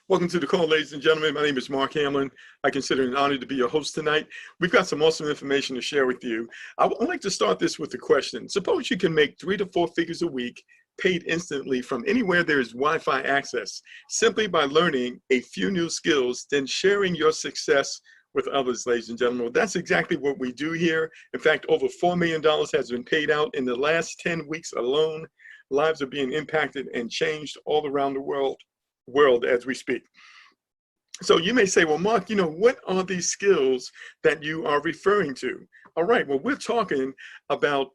Welcome to the call, ladies and gentlemen. My name is Mark Hamlin. I consider it an honor to be your host tonight. We've got some awesome information to share with you. I'd like to start this with a question. Suppose you can make 3 to 4 figures a week paid instantly from anywhere there is Wi-Fi access, simply by learning a few new skills, then sharing your success with others, ladies and gentlemen. Well, that's exactly what we do here. In fact, over $4 million has been paid out in the last 10 weeks alone. Lives are being impacted and changed all around the world as we speak. So you may say, well, Mark, what are these skills that you are referring to? All right, well, we're talking about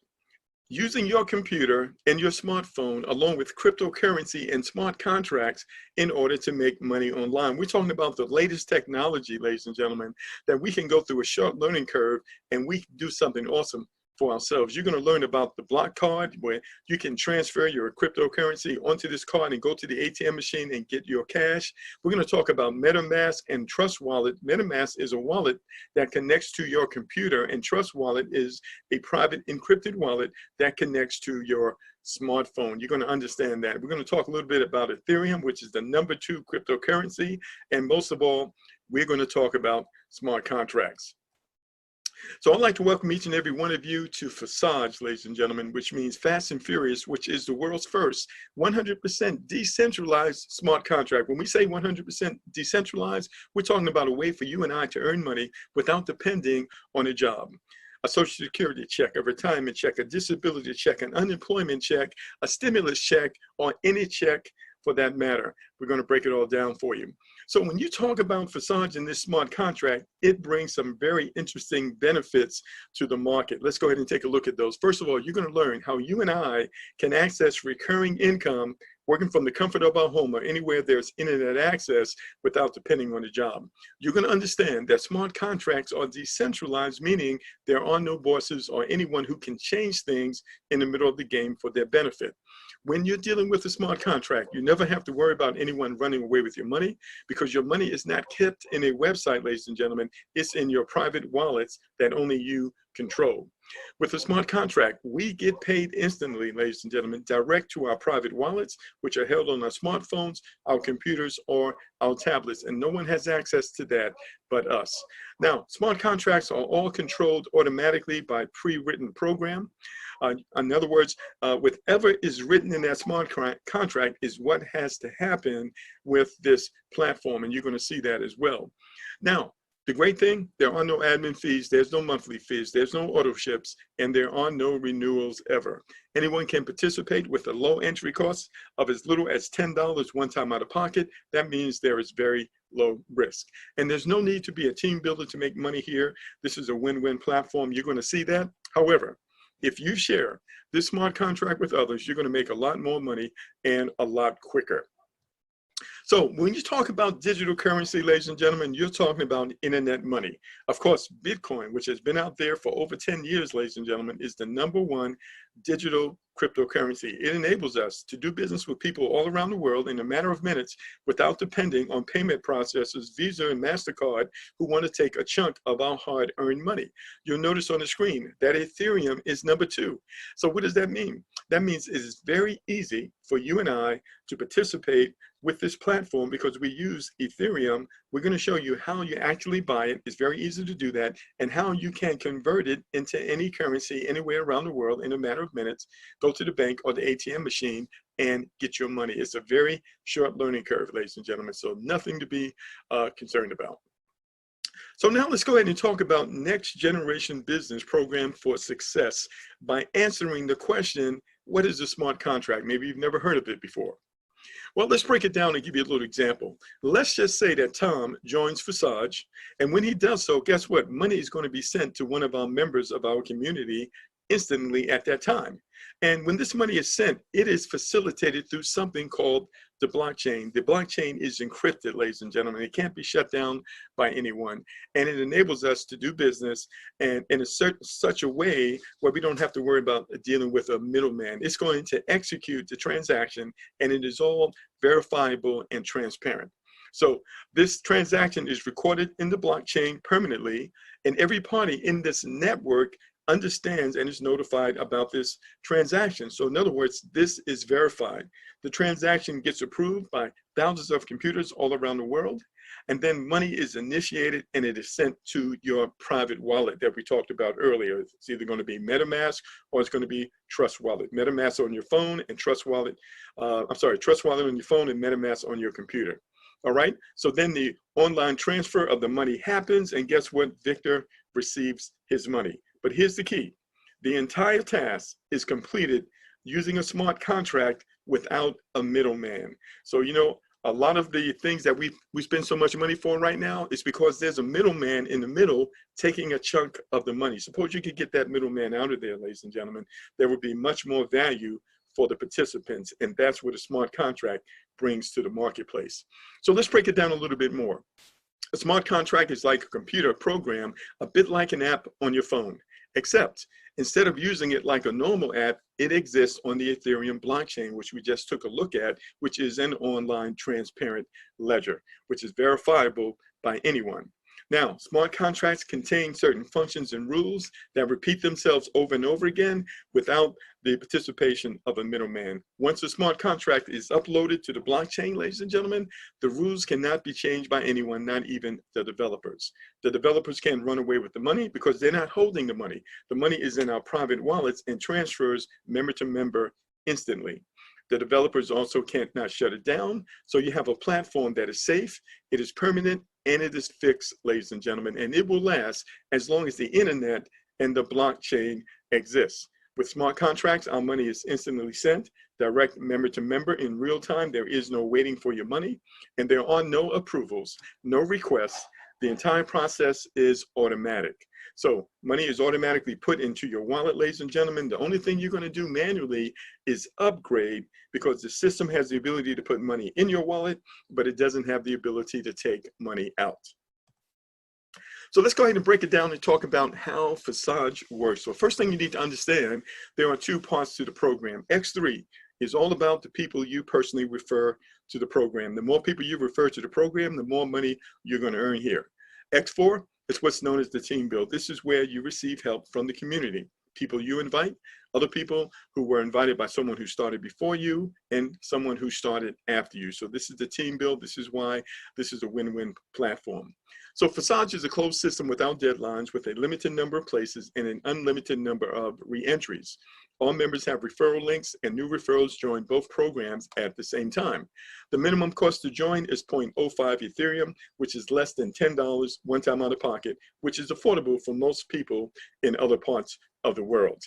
using your computer and your smartphone along with cryptocurrency and smart contracts in order to make money online. We're talking about the latest technology, ladies and gentlemen, that we can go through a short learning curve and we can do something awesome for ourselves. You're going to learn about the block card, where you can transfer your cryptocurrency onto this card and go to the ATM machine and get your cash. We're going to talk about MetaMask and Trust Wallet. MetaMask is a wallet that connects to your computer, and Trust Wallet is a private encrypted wallet that connects to your smartphone. You're going to understand that. We're going to talk a little bit about Ethereum, which is the #2 cryptocurrency, and most of all, we're going to talk about smart contracts. So I'd like to welcome each and every one of you to Forsage, ladies and gentlemen, which means fast and furious, which is the world's first 100% decentralized smart contract. When we say 100% decentralized, we're talking about a way for you and I to earn money without depending on a job. A social security check, a retirement check, a disability check, an unemployment check, a stimulus check, or any check for that matter. We're going to break it all down for you. So when you talk about Forsage and this smart contract, it brings some very interesting benefits to the market. Let's go ahead and take a look at those. First of all, you're going to learn how you and I can access recurring income working from the comfort of our home or anywhere there's internet access without depending on a job. You're going to understand that smart contracts are decentralized, meaning there are no bosses or anyone who can change things in the middle of the game for their benefit. When you're dealing with a smart contract, you never have to worry about anyone running away with your money, because your money is not kept in a website, ladies and gentlemen. It's in your private wallets that only you control. With a smart contract, we get paid instantly, ladies and gentlemen, direct to our private wallets, which are held on our smartphones, our computers, or our tablets, and no one has access to that but us. Now, smart contracts are all controlled automatically by pre-written program. In other words, whatever is written in that smart contract is what has to happen with this platform, and you're going to see that as well. Now, the great thing, there are no admin fees, there's no monthly fees, there's no auto ships, and there are no renewals ever. Anyone can participate with a low entry cost of as little as $10 one time out of pocket. That means there is very low risk. And there's no need to be a team builder to make money here. This is a win-win platform. You're going to see that. However, if you share this smart contract with others, you're going to make a lot more money and a lot quicker. So when you talk about digital currency, ladies and gentlemen, you're talking about internet money. Of course, Bitcoin, which has been out there for over 10 years, ladies and gentlemen, is the #1 digital cryptocurrency. It enables us to do business with people all around the world in a matter of minutes without depending on payment processors, Visa and MasterCard, who want to take a chunk of our hard-earned money. You'll notice on the screen that Ethereum is #2. So what does that mean? That means it is very easy for you and I to participate with this platform because we use Ethereum. We're going to show you how you actually buy it. It's very easy to do that, and how you can convert it into any currency anywhere around the world in a matter of minutes. Go to the bank or the ATM machine and get your money. It's a very short learning curve, ladies and gentlemen, so nothing to be concerned about. So now let's go ahead and talk about next generation business program for success by answering the question, what is a smart contract? Maybe you've never heard of it before. Well, let's break it down and give you a little example. Let's just say that Tom joins Forsage, and when he does so, guess what? Money is going to be sent to one of our members of our community instantly at that time. And when this money is sent, it is facilitated through something called the blockchain. The blockchain is encrypted, ladies and gentlemen. It can't be shut down by anyone. And it enables us to do business and in such a way where we don't have to worry about dealing with a middleman. It's going to execute the transaction, and it is all verifiable and transparent. So this transaction is recorded in the blockchain permanently, and every party in this network understands and is notified about this transaction. So in other words, this is verified. The transaction gets approved by thousands of computers all around the world, and then money is initiated and it is sent to your private wallet that we talked about earlier. It's either going to be MetaMask or it's going to be Trust Wallet. MetaMask on your phone and Trust Wallet, Trust Wallet on your phone and MetaMask on your computer. All right, so then the online transfer of the money happens, and guess what? Victor receives his money. But here's the key. The entire task is completed using a smart contract without a middleman. So, you know, a lot of the things that we spend so much money for right now is because there's a middleman in the middle taking a chunk of the money. Suppose you could get that middleman out of there, ladies and gentlemen, there would be much more value for the participants, and that's what a smart contract brings to the marketplace. So let's break it down a little bit more. A smart contract is like a computer program, a bit like an app on your phone, except instead of using it like a normal app, it exists on the Ethereum blockchain, which we just took a look at, which is an online transparent ledger, which is verifiable by anyone. Now, smart contracts contain certain functions and rules that repeat themselves over and over again without the participation of a middleman. Once a smart contract is uploaded to the blockchain, ladies and gentlemen, the rules cannot be changed by anyone, not even the developers. The developers can't run away with the money because they're not holding the money. The money is in our private wallets and transfers member to member instantly. The developers also can't not shut it down. So you have a platform that is safe, it is permanent, and it is fixed, ladies and gentlemen, and it will last as long as the internet and the blockchain exists. With smart contracts, our money is instantly sent, direct member to member in real time. There is no waiting for your money, and there are no approvals, no requests. The entire process is automatic. So money is automatically put into your wallet, ladies and gentlemen. The only thing you're going to do manually is upgrade, because the system has the ability to put money in your wallet, but it doesn't have the ability to take money out. So let's go ahead and break it down and talk about how Forsage works. So first thing you need to understand, there are two parts to the program. X3 is all about the people you personally refer to the program. The more people you refer to the program, the more money you're going to earn here. X4 is what's known as the team build. This is where you receive help from the community. People you invite, other people who were invited by someone who started before you, and someone who started after you. So this is the team build. This is why this is a win-win platform. So Forsage is a closed system without deadlines, with a limited number of places and an unlimited number of re-entries. All members have referral links, and new referrals join both programs at the same time. The minimum cost to join is 0.05 Ethereum, which is less than $10 one time out of pocket, which is affordable for most people in other parts of the world.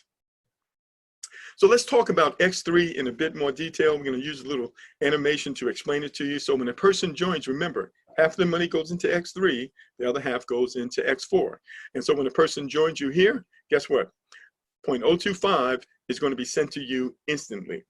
So let's talk about X3 in a bit more detail. We're going to use a little animation to explain it to you. So when a person joins, remember, half the money goes into X3, the other half goes into X4. And so when a person joins you here, guess what? 0.025 is going to be sent to you instantly.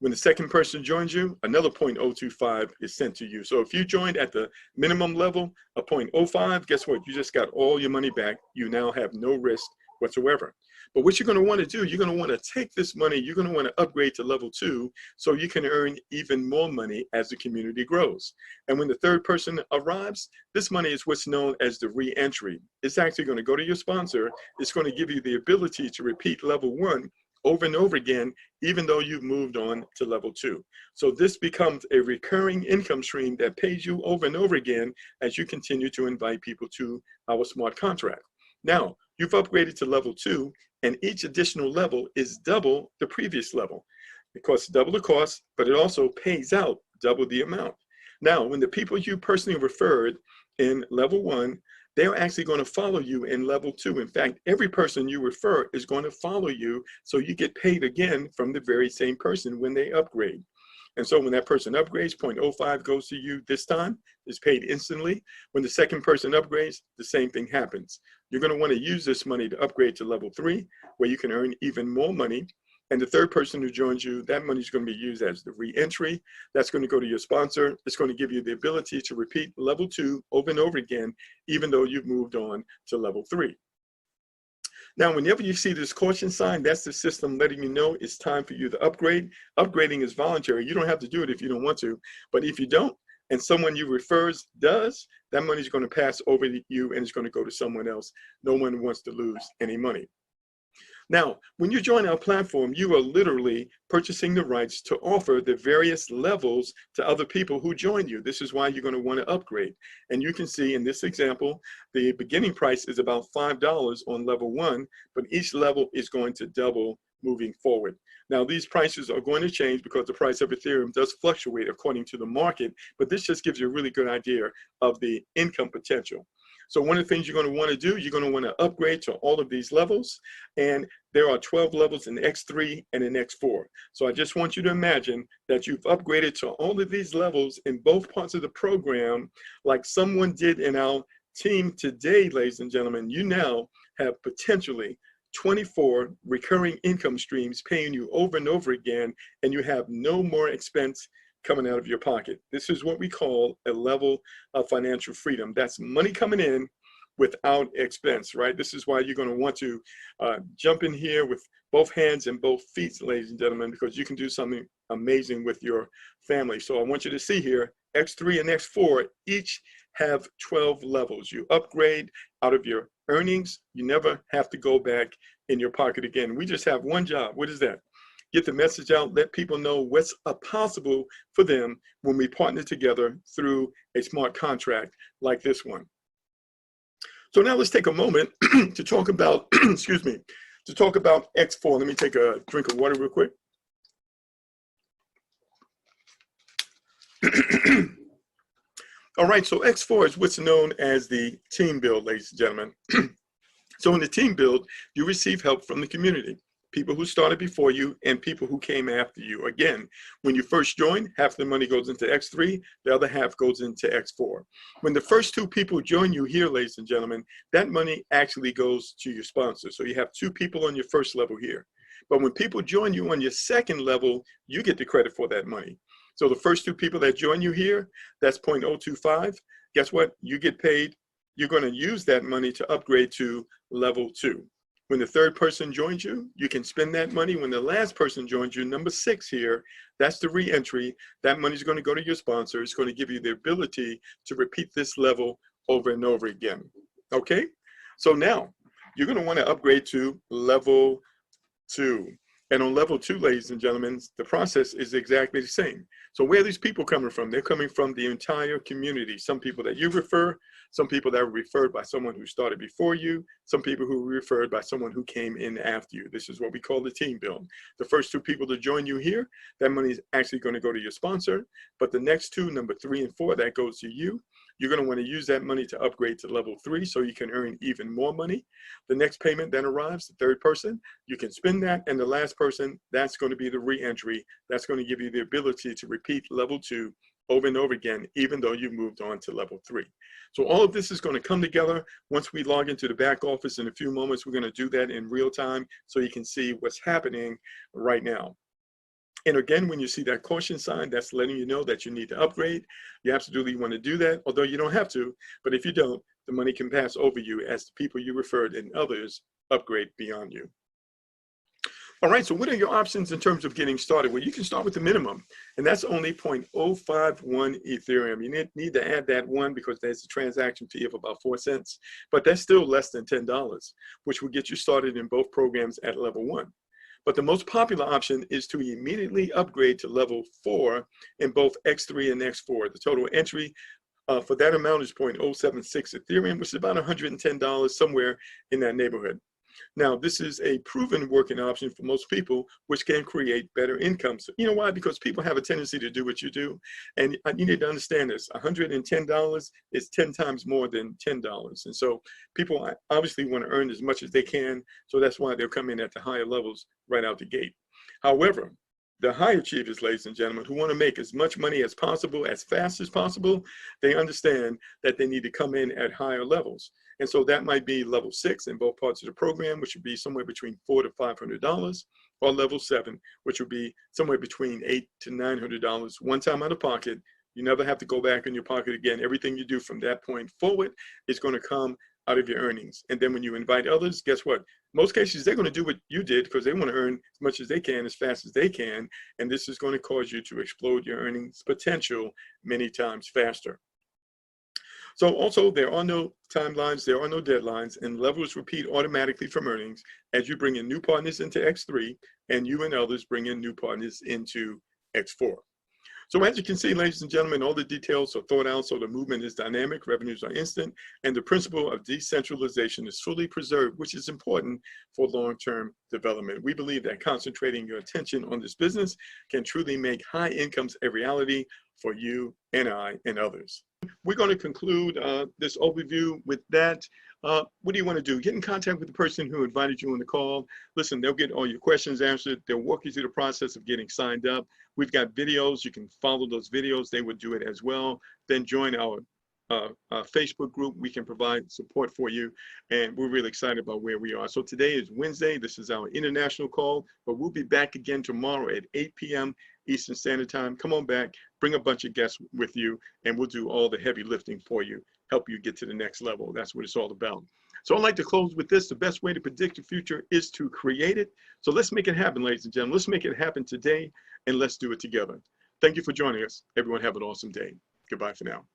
When the second person joins you, another 0.025 is sent to you. So if you joined at the minimum level of 0.05, guess what? You just got all your money back. You now have no risk whatsoever. But what you're going to want to do, you're going to want to take this money, you're going to want to upgrade to level 2 so you can earn even more money as the community grows. And when the third person arrives, this money is what's known as the re-entry. It's actually going to go to your sponsor. It's going to give you the ability to repeat level 1 over and over again, even though you've moved on to level 2. So this becomes a recurring income stream that pays you over and over again as you continue to invite people to our smart contract. Now, you've upgraded to level 2, and each additional level is double the previous level. It costs double the cost, but it also pays out double the amount. Now, when the people you personally referred in level 1, they're actually going to follow you in level 2. In fact, every person you refer is going to follow you, so you get paid again from the very same person when they upgrade. And so when that person upgrades, 0.05 goes to you this time, is paid instantly. When the second person upgrades, the same thing happens. You're going to want to use this money to upgrade to level 3, where you can earn even more money. And the third person who joins you, that money is going to be used as the re-entry. That's going to go to your sponsor. It's going to give you the ability to repeat level 2 over and over again, even though you've moved on to level 3. Now, whenever you see this caution sign, that's the system letting you know it's time for you to upgrade. Upgrading is voluntary. You don't have to do it if you don't want to. But if you don't, and someone you refers does, that money is going to pass over to you and it's going to go to someone else. No one wants to lose any money. Now, when you join our platform, you are literally purchasing the rights to offer the various levels to other people who join you. This is why you're going to want to upgrade. And you can see in this example, the beginning price is about $5 on level 1, but each level is going to double moving forward. Now, these prices are going to change because the price of Ethereum does fluctuate according to the market, but this just gives you a really good idea of the income potential. So one of the things you're going to want to do, you're going to want to upgrade to all of these levels. And there are 12 levels in X3 and in X4. So I just want you to imagine that you've upgraded to all of these levels in both parts of the program, like someone did in our team today, ladies and gentlemen. You now have potentially 24 recurring income streams paying you over and over again, and you have no more expense coming out of your pocket. This is what we call a level of financial freedom. That's money coming in without expense, right? This is why you're going to want to jump in here with both hands and both feet, ladies and gentlemen, because you can do something amazing with your family. So I want you to see here, X3 and X4 each have 12 levels. You upgrade out of your earnings. You never have to go back in your pocket again. We just have one job. What is that? Get the message out, let people know what's possible for them when we partner together through a smart contract like this one. So now let's take a moment to talk about, excuse me, to talk about X4. Let me take a drink of water real quick. All right, so X4 is what's known as the team build, ladies and gentlemen. So in the team build, you receive help from the community. People who started before you and people who came after you. Again, when you first join, half the money goes into X3, the other half goes into X4. When the first 2 people join you here, ladies and gentlemen, that money actually goes to your sponsor. So you have 2 people on your first level here. But when people join you on your second level, you get the credit for that money. So the first 2 people that join you here, that's 0.025. Guess what? You get paid. You're going to use that money to upgrade to level 2. When the third person joins you, you can spend that money. When the last person joins you, number 6 here, that's the re-entry. That money is going to go to your sponsor. It's going to give you the ability to repeat this level over and over again. Okay? So now you're going to want to upgrade to level 2. And on level 2, ladies and gentlemen, the process is exactly the same. So where are these people coming from? They're coming from the entire community. Some people that you refer, some people that were referred by someone who started before you, some people who were referred by someone who came in after you. This is what we call the team build. The first 2 people to join you here, that money is actually going to go to your sponsor. But the next 2, number 3 and 4, that goes to you. You're going to want to use that money to upgrade to level 3 so you can earn even more money. The next payment then arrives, the third person, you can spend that, and the last person, that's going to be the re-entry. That's going to give you the ability to repeat level 2 over and over again, even though you've moved on to level 3. So all of this is going to come together. Once we log into the back office in a few moments, we're going to do that in real time so you can see what's happening right now. And again, when you see that caution sign, that's letting you know that you need to upgrade. You absolutely want to do that, although you don't have to. But if you don't, the money can pass over you as the people you referred and others upgrade beyond you. All right, so what are your options in terms of getting started? Well, you can start with the minimum, and that's only 0.051 Ethereum. You need to add that 1 because there's a transaction fee of about 4 cents, but that's still less than $10, which will get you started in both programs at level 1. But the most popular option is to immediately upgrade to level 4 in both X3 and X4. The total entry for that amount is 0.076 Ethereum, which is about $110, somewhere in that neighborhood. Now, this is a proven working option for most people, which can create better income. So, you know why? Because people have a tendency to do what you do. And you need to understand this. $110 is 10 times more than $10. And so people obviously want to earn as much as they can. So that's why they'll come in at the higher levels right out the gate. However, the high achievers, ladies and gentlemen, who want to make as much money as possible, as fast as possible, they understand that they need to come in at higher levels. And so that might be level 6 in both parts of the program, which would be somewhere between $400 to $500, or level 7, which would be somewhere between $800 to $900 one time out of pocket. You never have to go back in your pocket again. Everything you do from that point forward is going to come out of your earnings. And then when you invite others, guess what? Most cases, they're going to do what you did because they want to earn as much as they can, as fast as they can. And this is going to cause you to explode your earnings potential many times faster. So also, there are no timelines, there are no deadlines, and levels repeat automatically from earnings as you bring in new partners into X3 and you and others bring in new partners into X4. So as you can see, ladies and gentlemen, all the details are thought out, so the movement is dynamic, revenues are instant, and the principle of decentralization is fully preserved, which is important for long-term development. We believe that concentrating your attention on this business can truly make high incomes a reality for you and I and others. We're going to conclude this overview with that. What do you want to do? Get in contact with the person who invited you on the call. Listen, they'll get all your questions answered. They'll walk you through the process of getting signed up. We've got videos. You can follow those videos. They would do it as well. Then join our Facebook group. We can provide support for you. And we're really excited about where we are. So today is Wednesday. This is our international call, but we'll be back again tomorrow at 8 p.m. Eastern Standard Time. Come on back, bring a bunch of guests with you, and we'll do all the heavy lifting for you, help you get to the next level. That's what it's all about. So I'd like to close with this. The best way to predict the future is to create it. So let's make it happen, ladies and gentlemen. Let's make it happen today, and let's do it together. Thank you for joining us. Everyone have an awesome day. Goodbye for now.